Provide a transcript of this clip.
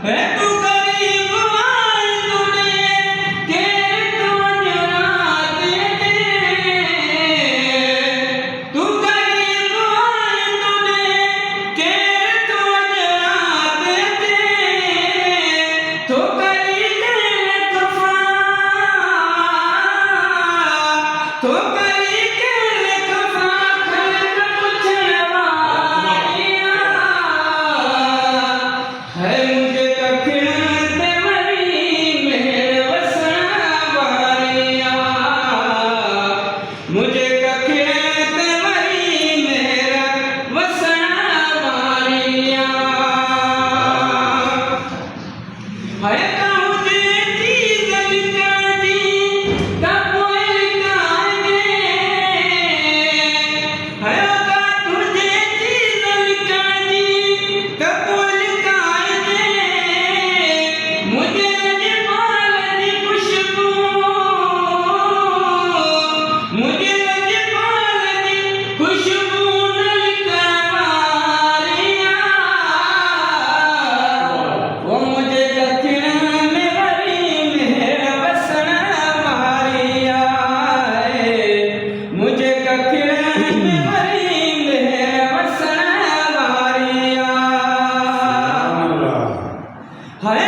है तू गरीब आए तूने के तू राते दे तू गरीब आए तूने के तू राते दे तो करी दे तफा तो करी के तफा खल पूछवा है मुझे कखते मरी मेरे वसना वारिया मुझे कखते मरी मेरा वसना वारिया है कहूँ देती जलिकानी तपोल काजे है का तुझे दी जलिकानी तपोल काजे मुझे लजपाल दी खुशबू मुझे लजपाल दी खुशबू नलकारिया वो मुझे कखिण में भरी मेरा वसना मारिया मुझे कखिण में भरी मेरा वसना मारिया है